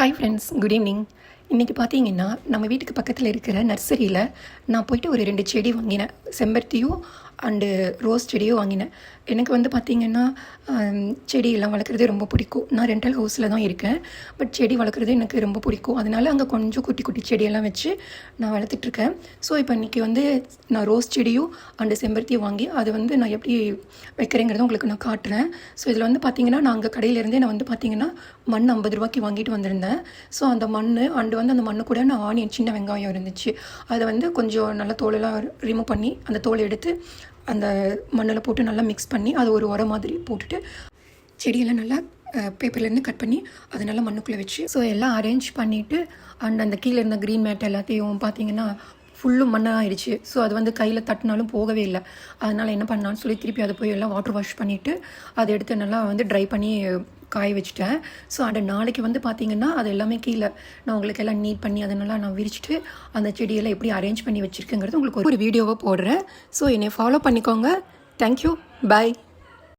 Hi friends, good evening. இன்றைக்கி பார்த்தீங்கன்னா நம்ம வீட்டுக்கு பக்கத்தில் இருக்கிற நர்சரியில் நான் போயிட்டு ஒரு 2 செடி வாங்கினேன். செம்பருத்தியும் அண்டு ரோஸ் செடியும் வாங்கினேன். எனக்கு வந்து பார்த்திங்கன்னா செடியெல்லாம் வளர்க்குறது ரொம்ப பிடிக்கும். நான் ரெண்டல் ஹவுஸில் தான் இருக்கேன். பட் செடி வளர்க்குறது எனக்கு ரொம்ப பிடிக்கும். அதனால் அங்கே கொஞ்சம் குட்டி குட்டி செடியெல்லாம் வச்சு நான் வளர்த்துட்ருக்கேன். ஸோ இப்போ இன்றைக்கி வந்து நான் ரோஸ் செடியும் அண்டு செம்பருத்தியும் வாங்கி அது வந்து நான் எப்படி வைக்கிறேங்கிறத உங்களுக்கு நான் காட்டுறேன். ஸோ இதில் வந்து பார்த்திங்கன்னா நான் அங்கே கடையிலேருந்தே நான் வந்து பார்த்திங்கன்னா மண் 50 ரூபாய்க்கு வாங்கிட்டு வந்திருந்தேன். ஸோ அந்த மண் அண்டு வந்து அந்த மண்ணு கூட நான் ஆனியன் சின்ன வெங்காயம் இருந்துச்சு. அதை வந்து கொஞ்சம் நல்லா தோலெல்லாம் ரிமூவ் பண்ணி அந்த தோலை எடுத்து அந்த மண்ணில் போட்டு நல்லா மிக்ஸ் பண்ணி அது ஒரு உரம் மாதிரி போட்டுட்டு செடியெல்லாம் நல்லா பேப்பர்லேருந்து கட் பண்ணி அதை நல்லா மண்ணுக்குள்ளே வச்சு ஸோ எல்லாம் அரேஞ்ச் பண்ணிவிட்டு அண்ட் அந்த கீழே இருந்த க்ரீன் மேட் எல்லாத்தையும் பார்த்திங்கன்னா ஃபுல்லும் மண்ணாக ஆயிடுச்சு. ஸோ அது வந்து கையில் தட்டினாலும் போகவே இல்லை. அதனால் என்ன பண்ணான்னு சொல்லி திருப்பி அதை போய் எல்லாம் வாட்டர் வாஷ் பண்ணிவிட்டு அதை எடுத்து நல்லா வந்து ட்ரை பண்ணி காய வச்சுட்டேன். ஸோ அந்த நாளைக்கு வந்து பார்த்திங்கன்னா அது எல்லாமே கீழே நான் உங்களுக்கு எல்லாம் நீட் பண்ணி அதனால நான் விரிச்சிட்டு அந்த செடியெல்லாம் எப்படி அரேஞ்ச் பண்ணி வச்சுருக்கேங்கிறது உங்களுக்கு ஒரு வீடியோவை போடுறேன். ஸோ என்னை ஃபாலோ பண்ணிக்கோங்க. தேங்க்யூ, பாய்.